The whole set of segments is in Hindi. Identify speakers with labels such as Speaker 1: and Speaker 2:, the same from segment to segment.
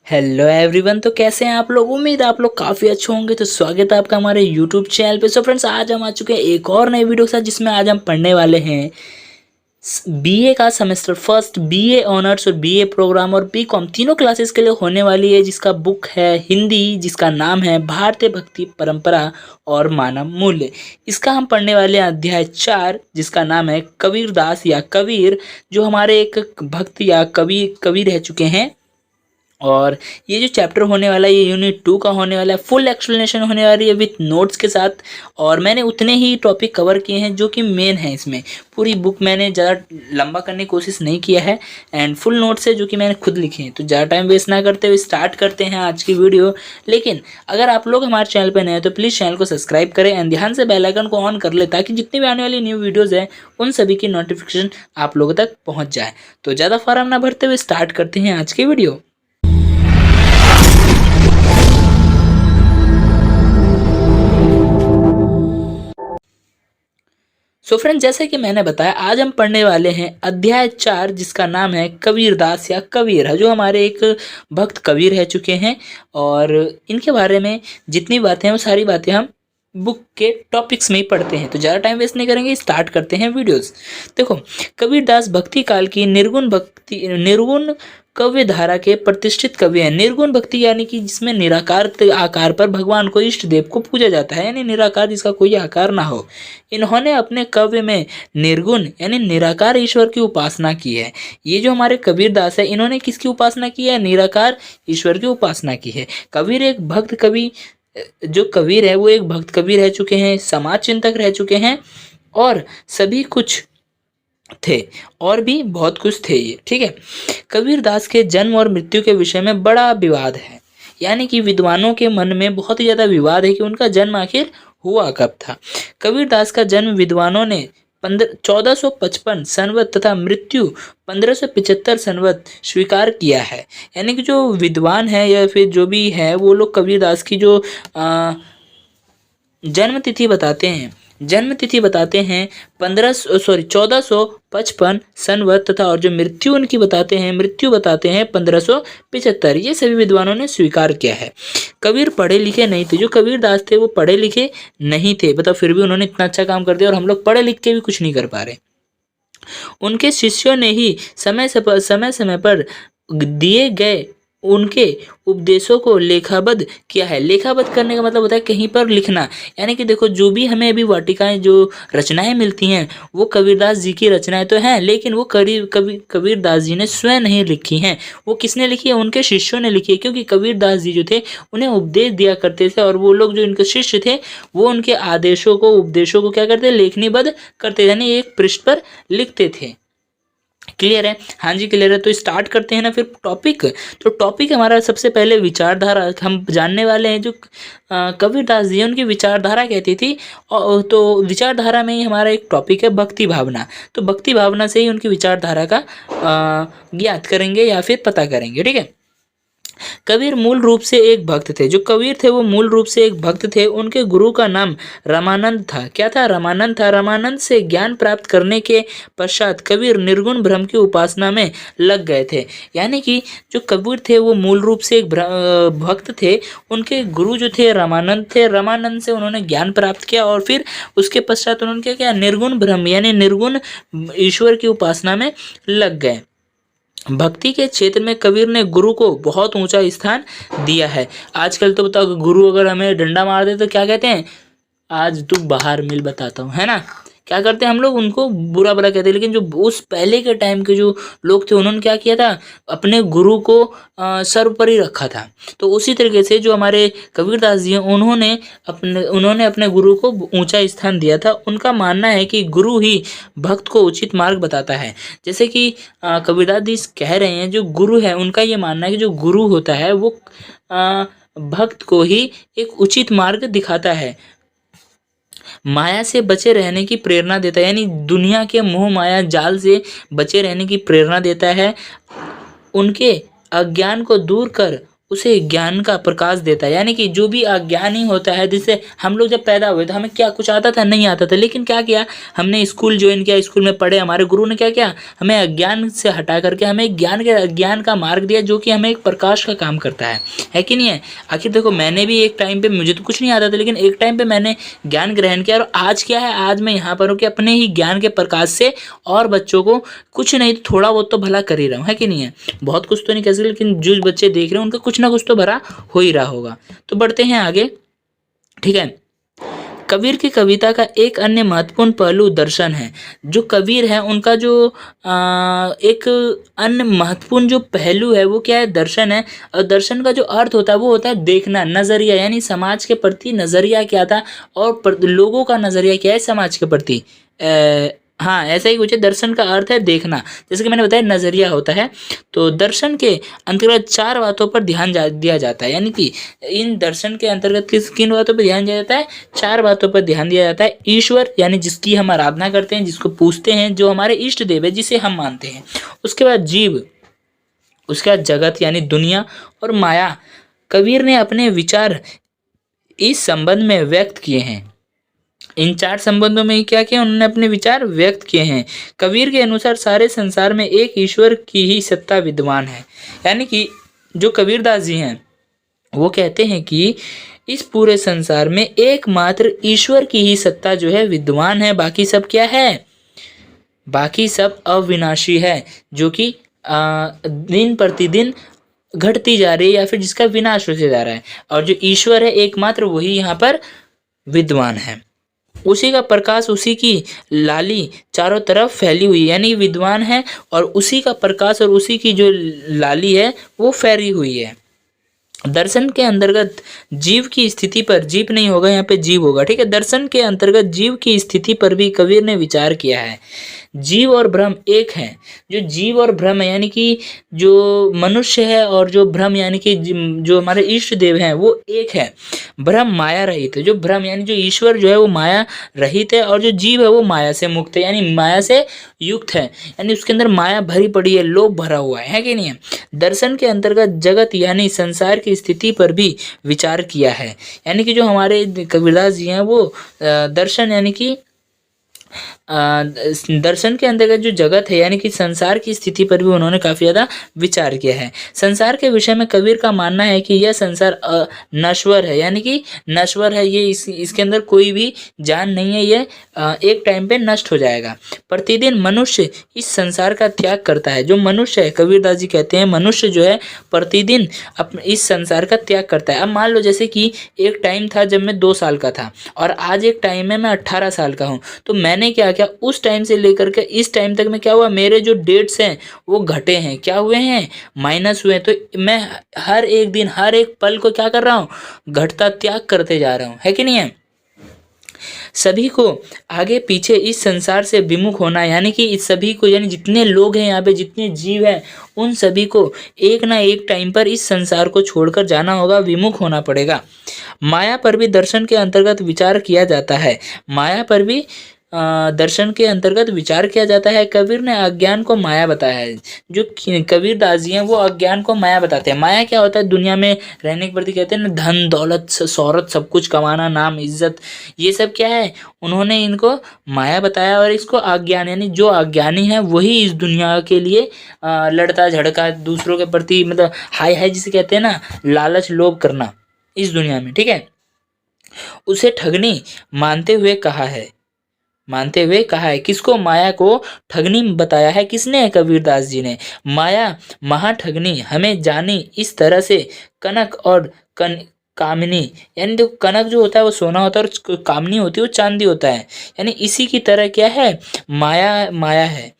Speaker 1: Hello everyone. तो कैसे हैं आप लोग? उम्मीद है आप लोग काफ़ी अच्छे होंगे। तो स्वागत है आपका हमारे यूट्यूब चैनल पे। सो फ्रेंड्स, आज हम आ चुके हैं एक और नई वीडियो के साथ, जिसमें आज हम पढ़ने वाले हैं बीए का सेमेस्टर फर्स्ट, बीए ऑनर्स और बीए प्रोग्राम और बीकॉम तीनों क्लासेस के लिए होने वाली है, जिसका बुक है हिंदी, जिसका नाम है भारतीय भक्ति परंपरा और मानव मूल्य। इसका हम पढ़ने वाले हैं अध्याय 4, जिसका नाम है कबीर दास या कबीर, जो हमारे एक भक्त या कवि रह चुके हैं। और ये जो चैप्टर होने वाला है ये यूनिट 2 का होने वाला है। फुल एक्सप्लेनेशन होने वाली है विथ नोट्स के साथ। और मैंने उतने ही टॉपिक कवर किए हैं जो कि मेन है इसमें। पूरी बुक मैंने ज़्यादा लंबा करने की कोशिश नहीं किया है एंड फुल नोट्स है जो कि मैंने खुद लिखे हैं। तो ज़्यादा टाइम वेस्ट ना करते हुए स्टार्ट करते हैं आज की वीडियो। लेकिन अगर आप लोग हमारे चैनल पर नए हैं तो प्लीज़ चैनल को सब्सक्राइब करें एंड ध्यान से बेल आइकन को ऑन कर ले, ताकि जितनी भी आने वाली न्यू वीडियोज़ हैं उन सभी की नोटिफिकेशन आप लोगों तक पहुँच जाए। तो ज़्यादा फार्म ना भरते हुए स्टार्ट करते हैं आज की वीडियो। सो फ्रेंड, जैसे कि मैंने बताया, आज हम पढ़ने वाले हैं अध्याय 4, जिसका नाम है कबीर दास या कबीर, जो हमारे एक भक्त कबीर रह चुके हैं। और इनके बारे में जितनी बातें हैं वो सारी बातें हम बुक के टॉपिक्स में ही पढ़ते हैं। तो ज़्यादा टाइम वेस्ट नहीं करेंगे, स्टार्ट करते हैं वीडियोस। देखो, कबीर दास भक्ति काल की निर्गुण कव्य धारा के प्रतिष्ठित कवि हैं। निर्गुण भक्ति यानी कि जिसमें निराकार आकार पर भगवान को, इष्ट देव को पूजा जाता है, यानी निराकार, जिसका कोई आकार ना हो। इन्होंने अपने काव्य में निर्गुण यानी निराकार ईश्वर की उपासना की है। ये जो हमारे कबीर दास है, इन्होंने किसकी उपासना की है? निराकार ईश्वर की उपासना की है। कबीर एक भक्त कवि, जो कबीर है वो एक भक्त कवि रह चुके हैं, समाज चिंतक रह चुके हैं और सभी कुछ थे, और भी बहुत कुछ थे ये। ठीक है। कबीर दास के जन्म और मृत्यु के विषय में बड़ा विवाद है, यानी कि विद्वानों के मन में बहुत ही ज़्यादा विवाद है कि उनका जन्म आखिर हुआ कब था। कबीर दास का जन्म विद्वानों ने 1455 संवत तथा मृत्यु 1575 संवत स्वीकार किया है। यानी कि जो विद्वान है या फिर जो भी है, वो लोग कबीर दास की जो जन्म तिथि बताते हैं 1455 संवत तथा, और जो मृत्यु बताते हैं 1575। ये सभी विद्वानों ने स्वीकार किया है। कबीर पढ़े लिखे नहीं थे। जो कबीर दास थे वो पढ़े लिखे नहीं थे, बताओ, फिर भी उन्होंने इतना अच्छा काम कर दिया, और हम लोग पढ़े लिख के भी कुछ नहीं कर पा रहे। उनके शिष्यों ने ही समय समय पर दिए गए उनके उपदेशों को लेखाबद्ध किया है। लेखाबद्ध करने का मतलब होता है कहीं पर लिखना। यानी कि देखो, जो भी हमें अभी वाटिकाएं, जो रचनाएं मिलती हैं, वो कबीरदास जी की रचनाएं तो हैं, लेकिन वो कबीरदास जी ने स्वयं नहीं लिखी हैं। वो किसने लिखी है? उनके शिष्यों ने लिखी है, क्योंकि कबीरदास जी जो थे उन्हें उपदेश दिया करते थे, और वो लोग जो इनके शिष्य थे वो उनके उपदेशों को क्या करते? लेखनीबद्ध करते, यानी एक पृष्ठ पर लिखते थे। क्लियर है? हाँ जी, क्लियर है। तो स्टार्ट करते हैं ना फिर टॉपिक। तो टॉपिक हमारा सबसे पहले विचारधारा हम जानने वाले हैं। जो कबीरदास जी उनकी विचारधारा कहती थी, और तो विचारधारा में ही हमारा एक टॉपिक है भक्ति भावना। तो भक्ति भावना से ही उनकी विचारधारा का ज्ञात करेंगे या फिर पता करेंगे। ठीक है। कबीर मूल रूप से एक भक्त थे। जो कबीर थे वो मूल रूप से एक भक्त थे। उनके गुरु का नाम रामानंद था। क्या था? रामानंद था। रामानंद से ज्ञान प्राप्त करने के पश्चात कबीर निर्गुण ब्रह्म की उपासना में लग गए थे। यानी कि जो कबीर थे वो मूल रूप से एक भक्त थे। उनके गुरु जो थे रामानंद थे। रामानंद से उन्होंने ज्ञान प्राप्त किया, और फिर उसके पश्चात उन्होंने क्या किया? निर्गुण ब्रह्म यानी निर्गुण ईश्वर की उपासना में लग गए। भक्ति के क्षेत्र में कबीर ने गुरु को बहुत ऊंचा स्थान दिया है। आजकल तो बताओ, गुरु अगर हमें डंडा मार दे तो क्या कहते हैं? आज तू बाहर मिल, बताता हूँ, है ना? क्या करते हैं हम लोग? उनको बुरा बुरा कहते हैं। लेकिन जो उस पहले के टाइम के जो लोग थे, उन्होंने क्या किया था? अपने गुरु को सर्वोपरि रखा था। तो उसी तरीके से जो हमारे कबीरदास जी हैं, उन्होंने अपने गुरु को ऊंचा स्थान दिया था। उनका मानना है कि गुरु ही भक्त को उचित मार्ग बताता है। जैसे कि कबीरदास जी कह रहे हैं, जो गुरु है उनका ये मानना है कि जो गुरु होता है वो भक्त को ही एक उचित मार्ग दिखाता है, माया से बचे रहने की प्रेरणा देता है, यानी दुनिया के मोह माया जाल से बचे रहने की प्रेरणा देता है। उनके अज्ञान को दूर कर उसे ज्ञान का प्रकाश देता है। यानी कि जो भी अज्ञानी होता है, जिससे हम लोग जब पैदा हुए तो हमें क्या कुछ आता था? नहीं आता था, लेकिन क्या किया हमने? स्कूल ज्वाइन किया, स्कूल में पढ़े, हमारे गुरु ने क्या किया? हमें अज्ञान से हटा करके हमें ज्ञान का मार्ग दिया, जो कि हमें एक प्रकाश का काम करता है कि नहीं है? आखिर देखो, मैंने भी एक टाइम पे, मुझे तो कुछ नहीं आता था, लेकिन एक टाइम पे मैंने ज्ञान ग्रहण किया, और आज क्या है, आज मैं यहाँ पर हूँ कि अपने ही ज्ञान के प्रकाश से और बच्चों को कुछ नहीं तो थोड़ा बहुत तो भला कर ही रहा हूँ, है कि नहीं है? बहुत कुछ तो नहीं कह सकते, लेकिन जो बच्चे देख रहे हैं उनका कुछ ना कुछ तो भरा हो ही रहा होगा। तो बढ़ते हैं आगे, ठीक है। कबीर की कविता का एक अन्य महत्वपूर्ण पहलू दर्शन है। जो कबीर है उनका जो एक अन्य महत्वपूर्ण जो पहलू है वो क्या है? दर्शन है। और दर्शन का जो अर्थ होता है वो होता है देखना, नज़रिया, यानी समाज के प्रति नज़रिया क्या था और लोगों का नज़रिया क्या है समाज के प्रति। हाँ, ऐसा ही कुछ है। दर्शन का अर्थ है देखना, जैसे कि मैंने बताया नज़रिया होता है। तो दर्शन के अंतर्गत 4 बातों पर ध्यान दिया जाता है। यानी कि इन दर्शन के अंतर्गत किन बातों पर ध्यान दिया जाता है? 4 बातों पर ध्यान दिया जाता है। ईश्वर, यानी जिसकी हम आराधना करते हैं, जिसको पूजते हैं, जो हमारे इष्ट देव है, जिसे हम मानते हैं। उसके बाद जीव, उसके बाद जगत यानी दुनिया, और माया। कबीर ने अपने विचार इस संबंध में व्यक्त किए हैं। इन 4 संबंधों में ही क्या किया? उन्होंने अपने विचार व्यक्त किए हैं। कबीर के अनुसार सारे संसार में एक ईश्वर की ही सत्ता विद्यमान है। यानी कि जो कबीरदास जी हैं वो कहते हैं कि इस पूरे संसार में एकमात्र ईश्वर की ही सत्ता जो है विद्यमान है। बाकी सब क्या है? बाकी सब अविनाशी है, जो कि दिन प्रतिदिन घटती जा रही है, या फिर जिसका विनाश होते जा रहा है। और जो ईश्वर है एकमात्र, वही यहाँ पर विद्वान है। उसी का प्रकाश, उसी की लाली चारों तरफ फैली हुई है। यानी विद्वान है और उसी का प्रकाश और उसी की जो लाली है वो फैली हुई है। दर्शन के अंतर्गत जीव की स्थिति पर, जीव नहीं होगा यहाँ पे, जीव होगा, ठीक है। दर्शन के अंतर्गत जीव की स्थिति पर भी कबीर ने विचार किया है। जीव और ब्रह्म एक हैं। जो जीव और ब्रह्म है, यानी कि जो मनुष्य है और जो ब्रह्म यानी कि जो हमारे इष्ट देव हैं वो एक है। ब्रह्म माया रहित है। जो ब्रह्म यानी जो ईश्वर जो है वो माया रहित है, और जो जीव है वो माया से मुक्त है, यानी माया से युक्त है, यानी उसके अंदर माया भरी पड़ी है, लोभ भरा हुआ है कि नहीं है? दर्शन के अंतर्गत जगत यानी संसार की स्थिति पर भी विचार किया है। यानी कि जो हमारे कबीरदास जी हैं वो दर्शन यानी कि दर्शन के अंतर्गत जो जगत है यानी कि संसार की स्थिति पर भी उन्होंने काफ़ी ज़्यादा विचार किया है। संसार के विषय में कबीर का मानना है कि यह संसार नश्वर है, यानी कि नश्वर है, ये इसके अंदर कोई भी जान नहीं है, ये एक टाइम पे नष्ट हो जाएगा। प्रतिदिन मनुष्य इस संसार का त्याग करता है। जो मनुष्य है, कबीरदास जी कहते हैं मनुष्य जो है प्रतिदिन अपने इस संसार का त्याग करता है। अब मान लो जैसे कि एक टाइम था जब मैं 2 साल का था और आज एक टाइम है मैं 18 साल का हूँ, तो मैंने क्या क्या उस टाइम से लेकर के इस टाइम तक में क्या हुआ, मेरे जो डेट्स हैं वो घटे हैं, क्या हुए हैं, माइनस हुए हैं। तो मैं हर एक दिन हर एक पल को क्या कर रहा हूँ, घटता त्याग करते जा रहा हूँ, है कि नहीं है? सभी को आगे पीछे इस संसार से विमुख होना, यानी कि इस सभी को, यानी जितने लोग हैं यहाँ पे, जितने जीव हैं, उन सभी को एक ना एक टाइम पर इस संसार को छोड़कर जाना होगा, विमुख होना पड़ेगा। माया पर भी दर्शन के अंतर्गत विचार किया जाता है। माया पर भी दर्शन के अंतर्गत विचार किया जाता है। कबीर ने अज्ञान को माया बताया है। जो कबीरदास जी हैं वो अज्ञान को माया बताते हैं। माया क्या होता है? दुनिया में रहने के प्रति कहते हैं ना, धन दौलत शोहरत सब कुछ कमाना, नाम इज्जत, ये सब क्या है, उन्होंने इनको माया बताया। और इसको अज्ञान, यानी जो अज्ञानी है वही इस दुनिया के लिए लड़ता झड़का, दूसरों के प्रति मतलब हाय हाय जिसे कहते हैं ना, लालच लोभ करना इस दुनिया में, ठीक है, उसे ठगनी मानते हुए कहा है। किसको? माया को ठगनी बताया है। किसने? कबीरदास जी ने। माया महाठगनी हमें जानी इस तरह से, कनक और कामिनी, यानी देखो कनक जो होता है वो सोना होता है और कामनी होती है वो चांदी होता है, यानी इसी की तरह क्या है, माया है।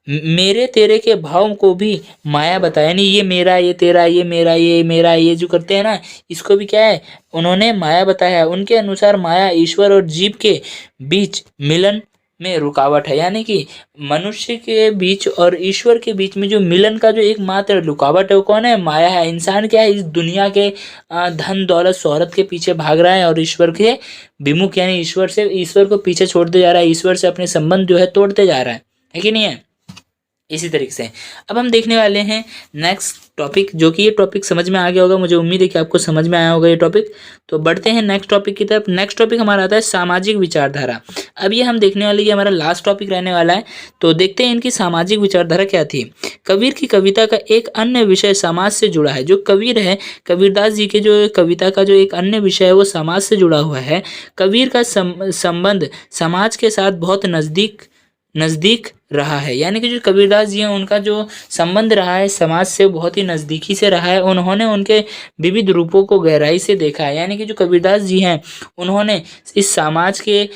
Speaker 1: मेरे तेरे के भाव को भी माया बताया, यानी ये मेरा, ये तेरा, ये मेरा, ये मेरा, ये जो करते हैं ना, इसको भी क्या है, उन्होंने माया बताया है। उनके अनुसार माया ईश्वर और जीव के बीच मिलन में रुकावट है, यानी कि मनुष्य के बीच और ईश्वर के बीच में जो मिलन का जो एकमात्र रुकावट है वो कौन है? माया है। इंसान क्या है, इस दुनिया के धन दौलत शोहरत के पीछे भाग रहा है और ईश्वर के विमुख, यानी ईश्वर को पीछे छोड़ते जा रहा है, ईश्वर से अपने संबंध जो है तोड़ते जा रहा है कि नहीं है? इसी तरीके से अब हम देखने वाले हैं नेक्स्ट टॉपिक, जो कि ये टॉपिक समझ में आ गया होगा, मुझे उम्मीद है कि आपको समझ में आया होगा ये टॉपिक। तो बढ़ते हैं नेक्स्ट टॉपिक की तरफ। नेक्स्ट टॉपिक हमारा आता है सामाजिक विचारधारा। अब ये हम देखने वाले, ये हमारा लास्ट टॉपिक रहने वाला है। तो देखते हैं इनकी सामाजिक विचारधारा क्या थी। कबीर की कविता का एक अन्य विषय समाज से जुड़ा है। जो कबीर है, कबीरदास जी के जो कविता का जो एक अन्य विषय है वो समाज से जुड़ा हुआ है। कबीर का संबंध समाज के साथ बहुत नज़दीक रहा है, यानी कि जो कबीरदास जी हैं उनका जो संबंध रहा है समाज से बहुत ही नज़दीकी से रहा है। उन्होंने उनके विविध रूपों को गहराई से देखा है, यानी कि जो कबीरदास जी हैं उन्होंने इस समाज के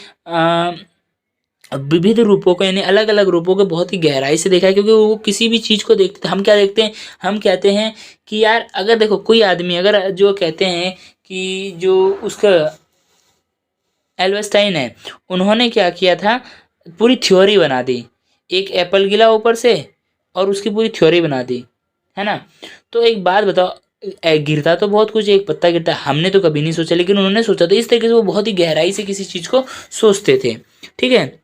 Speaker 1: विविध रूपों को, यानी अलग अलग रूपों को बहुत ही गहराई से देखा है। क्योंकि वो किसी भी चीज़ को देखते, हम क्या देखते हैं, हम कहते हैं कि यार अगर देखो कोई आदमी अगर जो कहते हैं कि जो उसका एल्बर्ट है, उन्होंने क्या किया था, पूरी थ्योरी बना दी, एक एप्पल गिला ऊपर से और उसकी पूरी थ्योरी बना दी, है ना। तो एक बात बताओ, गिरता तो बहुत कुछ, एक पत्ता गिरता है, हमने तो कभी नहीं सोचा, लेकिन उन्होंने सोचा। तो इस तरीके से वो बहुत ही गहराई से किसी चीज़ को सोचते थे, ठीक है।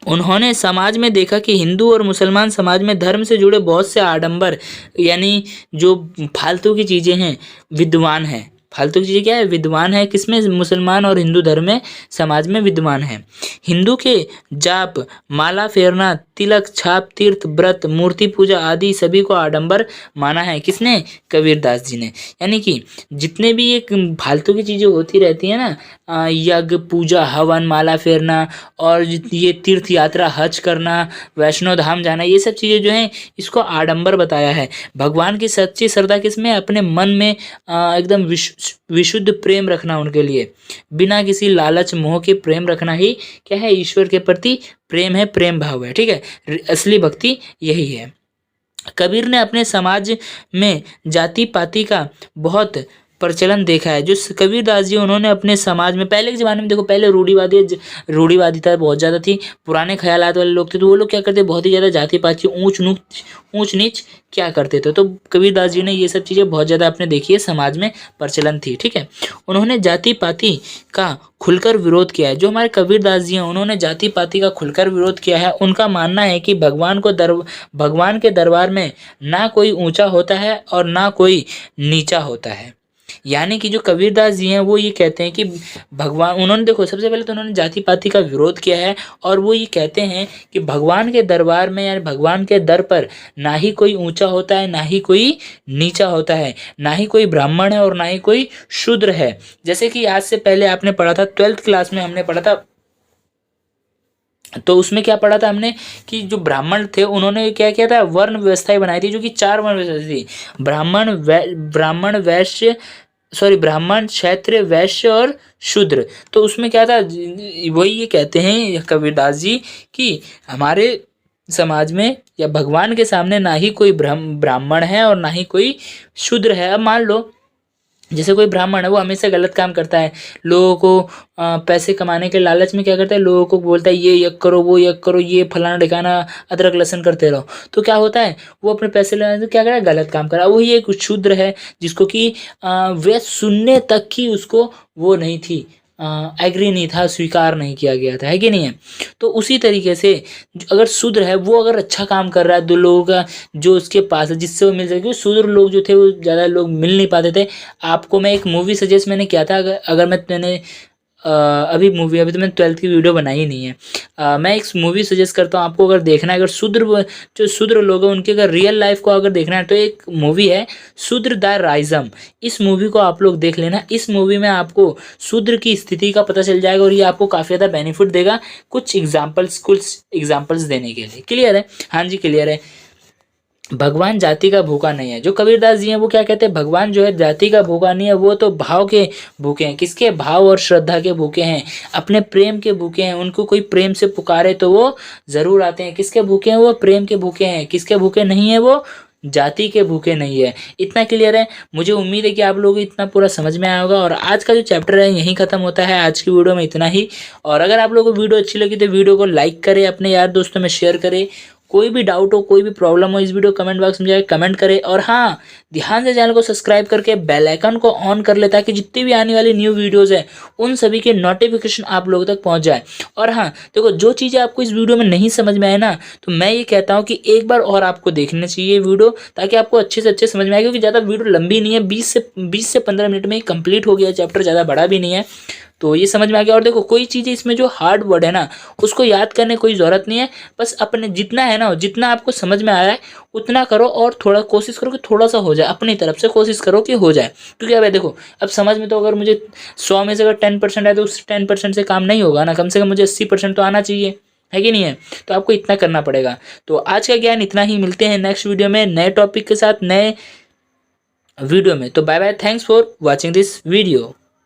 Speaker 1: उन्होंने समाज में देखा कि हिंदू और मुसलमान समाज में धर्म से जुड़े बहुत से आडंबर, यानी जो फालतू की चीज़ें हैं, विद्वान हैं। फालतू की चीज़ें क्या है, विद्वान है, किसमें, मुसलमान और हिंदू धर्म में, समाज में विद्वान है। हिंदू के जाप, माला फेरना, तिलक, छाप, तीर्थ, व्रत, मूर्ति पूजा आदि सभी को आडंबर माना है। किसने, कबीरदास जी ने। यानी कि जितने भी एक फालतू की चीज़ें होती रहती हैं ना, यज्ञ, पूजा, हवन, माला फेरना और ये तीर्थ यात्रा, हज करना, वैष्णो धाम जाना, ये सब चीज़ें जो हैं इसको आडंबर बताया है। भगवान की सच्ची श्रद्धा किसमें, अपने मन में एकदम विशुद्ध प्रेम रखना उनके लिए, बिना किसी लालच मोह के प्रेम रखना ही क्या है, ईश्वर के प्रति प्रेम है, प्रेम भाव है, ठीक है। असली भक्ति यही है। कबीर ने अपने समाज में जाति पाति का बहुत प्रचलन देखा है। जो कबीरदास जी, उन्होंने अपने समाज में, पहले के ज़माने में देखो, पहले रूढ़िवादिता बहुत ज़्यादा थी, पुराने ख्यालात वाले लोग थे, तो वो लोग क्या करते, बहुत ही ज़्यादा जाति पाति, ऊंच नीच क्या करते थे। तो कबीरदास जी ने ये सब चीज़ें बहुत ज़्यादा आपने देखी है, समाज में प्रचलन थी, ठीक है। उन्होंने जाति पाति का खुलकर विरोध किया है। जो हमारे कबीरदास जी हैं उन्होंने जाति पाति का खुलकर विरोध किया है। उनका मानना है कि भगवान के दरबार में ना कोई ऊंचा होता है और ना कोई नीचा होता है। यानी कि जो कबीरदास जी हैं वो ये कहते हैं कि भगवान, उन्होंने देखो सबसे पहले तो उन्होंने जाति पाति का विरोध किया है, और वो ये कहते हैं कि भगवान के दरबार में, यानी भगवान के दर पर ना ही कोई ऊंचा होता है, ना ही कोई नीचा होता है, ना ही कोई ब्राह्मण है और ना ही कोई शूद्र है। जैसे कि आज से पहले आपने पढ़ा था 12th क्लास में, हमने पढ़ा था, तो उसमें क्या पढ़ा था हमने कि जो ब्राह्मण थे उन्होंने क्या किया था, वर्ण व्यवस्थाएं बनाई थी, जो कि 4 वर्ण व्यवस्था थी, ब्राह्मण, क्षत्रिय, वैश्य और शूद्र। तो उसमें क्या था, वही ये कहते हैं कबीरदास जी कि हमारे समाज में या भगवान के सामने ना ही कोई ब्राह्मण है और ना ही कोई शूद्र है। अब मान लो जैसे कोई ब्राह्मण है, वो हमेशा गलत काम करता है, लोगों को पैसे कमाने के लालच में क्या करता है, लोगों को बोलता है ये यज्ञ करो, वो यज्ञ करो, ये फलाना ढिकाना, अदरक लहसुन करते रहो। तो क्या होता है, वो अपने पैसे लेने तो क्या कर रहा है, गलत काम कर रहा है। वही एक शूद्र है जिसको कि वे सुनने तक की उसको वो नहीं थी, एग्री नहीं था, स्वीकार नहीं किया गया था, है कि नहीं है। तो उसी तरीके से अगर शूद्र है, वो अगर अच्छा काम कर रहा है, दो लोगों का जो उसके पास है जिससे वो मिल सके, शूद्र लोग जो थे वो ज़्यादा लोग मिल नहीं पाते थे। आपको मैं एक मूवी सजेस्ट मैंने किया था, अगर मैंने अभी तो मैंने 12th की वीडियो बनाई ही नहीं है। मैं एक मूवी सजेस्ट करता हूँ आपको, अगर देखना है, अगर जो शूद्र लोग हैं उनके अगर रियल लाइफ को अगर देखना है, तो एक मूवी है शूद्र द राइजम। इस मूवी को आप लोग देख लेना। इस मूवी में आपको शूद्र की स्थिति का पता चल जाएगा और ये आपको काफ़ी ज़्यादा बेनिफिट देगा कुछ एग्जाम्पल्स देने के लिए। क्लियर है? हाँ जी क्लियर है। भगवान जाति का भूखा नहीं है। जो कबीरदास जी हैं वो क्या कहते हैं, भगवान जो है जाति का भूखा नहीं है, वो तो भाव के भूखे हैं। किसके? भाव और श्रद्धा के भूखे हैं, अपने प्रेम के भूखे हैं। उनको कोई प्रेम से पुकारे तो वो ज़रूर आते हैं। किसके भूखे हैं? वो प्रेम के भूखे हैं। किसके भूखे नहीं है? वो जाति के भूखे नहीं है। इतना क्लियर है? मुझे उम्मीद है कि आप लोगों को इतना पूरा समझ में आया होगा। और आज का जो चैप्टर है यहीं ख़त्म होता है, आज की वीडियो में इतना ही। और अगर आप लोगों को वीडियो अच्छी लगी तो वीडियो को लाइक करें, अपने यार दोस्तों में शेयर करें। कोई भी डाउट हो, कोई भी प्रॉब्लम हो, इस वीडियो कमेंट बॉक्स में जाके कमेंट करें। और हाँ, ध्यान से चैनल को सब्सक्राइब करके बेल आइकन को ऑन कर ले, ताकि जितनी भी आने वाली न्यू वीडियोस है उन सभी के नोटिफिकेशन आप लोगों तक पहुंच जाए। और हाँ देखो, जो चीज़ें आपको इस वीडियो में नहीं समझ में आए ना, तो मैं ये कहता हूँ कि एक बार और आपको देखना चाहिए वीडियो, ताकि आपको अच्छे से अच्छे समझ में आए। क्योंकि ज़्यादा वीडियो लंबी नहीं है, 20 से 15 मिनट में ही कंप्लीट हो गया चैप्टर, ज़्यादा बड़ा भी नहीं है, तो ये समझ में आ गया। और देखो, कोई चीज़ें इसमें जो हार्ड वर्ड है ना, उसको याद करने की कोई ज़रूरत नहीं है। बस अपने जितना है ना, जितना आपको समझ में आ रहा है उतना करो, और थोड़ा कोशिश करो कि थोड़ा सा हो जाए, अपनी तरफ से कोशिश करो कि हो जाए। क्योंकि अब देखो, अब समझ में तो अगर मुझे 100 में से अगर 10% है तो उस 10% से काम नहीं होगा ना, कम से कम मुझे 80% तो आना चाहिए, है कि नहीं है। तो आपको इतना करना पड़ेगा। तो आज का ज्ञान इतना ही, मिलते हैं नेक्स्ट वीडियो में नए टॉपिक के साथ, नए वीडियो में। तो bye bye, thanks for watching this video.